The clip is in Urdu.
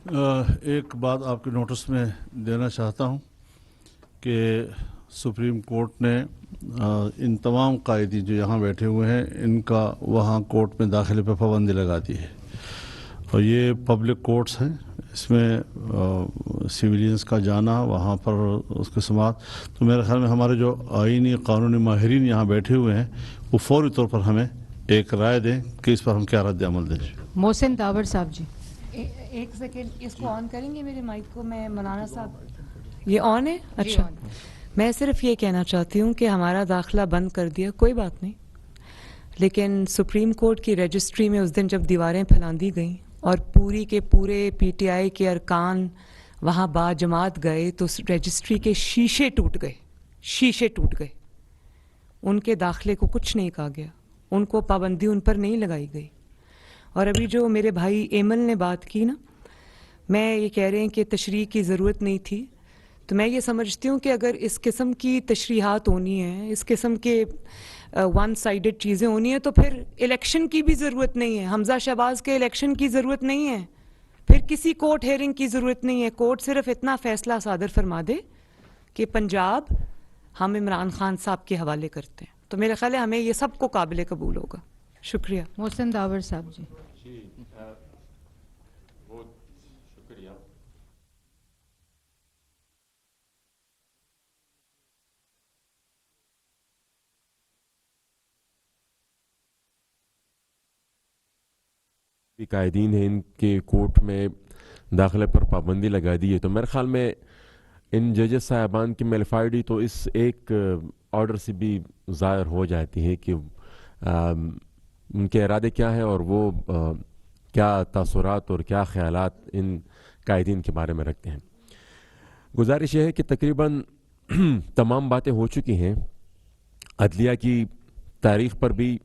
ایک بات آپ کے نوٹس میں دینا چاہتا ہوں کہ سپریم کورٹ نے ان تمام قائدین جو یہاں بیٹھے ہوئے ہیں ان کا وہاں کورٹ میں داخلے پہ پابندی لگا دی ہے، اور یہ پبلک کورٹس ہیں، اس میں سویلینز کا جانا وہاں پر اس کے سماعت، تو میرے خیال میں ہمارے جو آئینی قانونی ماہرین یہاں بیٹھے ہوئے ہیں وہ فوری طور پر ہمیں ایک رائے دیں کہ اس پر ہم کیا رد عمل دیں۔ محسن داور صاحب جی، ایک سیکنڈ اس کو آن کریں گے میرے مائک کو؟ میں مولانا صاحب، یہ آن ہے؟ اچھا، میں صرف یہ کہنا چاہتی ہوں کہ ہمارا داخلہ بند کر دیا، کوئی بات نہیں، لیکن سپریم کورٹ کی رجسٹری میں اس دن جب دیواریں پھیلاندی گئیں اور پوری کے پورے پی ٹی آئی کے ارکان وہاں باجماعت گئے تو رجسٹری کے شیشے ٹوٹ گئے، ان کے داخلے کو کچھ نہیں کہا گیا، ان کو پابندی ان پر نہیں لگائی گئی۔ اور ابھی جو میرے بھائی ایمل نے بات کی نا، میں یہ کہہ رہے ہیں کہ تشریح کی ضرورت نہیں تھی، تو میں یہ سمجھتی ہوں کہ اگر اس قسم کی تشریحات ہونی ہیں، اس قسم کے ون سائیڈڈ چیزیں ہونی ہیں، تو پھر الیکشن کی بھی ضرورت نہیں ہے، حمزہ شہباز کے الیکشن کی ضرورت نہیں ہے، پھر کسی کورٹ ہیئرنگ کی ضرورت نہیں ہے۔ کورٹ صرف اتنا فیصلہ صادر فرما دے کہ پنجاب ہم عمران خان صاحب کے حوالے کرتے ہیں، تو میرے خیال ہے ہمیں یہ سب کو قابل قبول ہوگا۔ شکریہ۔ محسن داور صاحب جی۔ بہت شکریہ۔ قائدین ہیں ان کے کورٹ میں داخلے پر پابندی لگا دی ہے، تو میرے خیال میں ان ججز صاحبان کی میلفائڈی تو اس ایک آرڈر سے بھی ظاہر ہو جاتی ہے کہ ان کے ارادے کیا ہیں اور وہ کیا تاثرات اور کیا خیالات ان قائدین کے بارے میں رکھتے ہیں۔ گزارش یہ ہے کہ تقریباً تمام باتیں ہو چکی ہیں، عدلیہ کی تاریخ پر بھی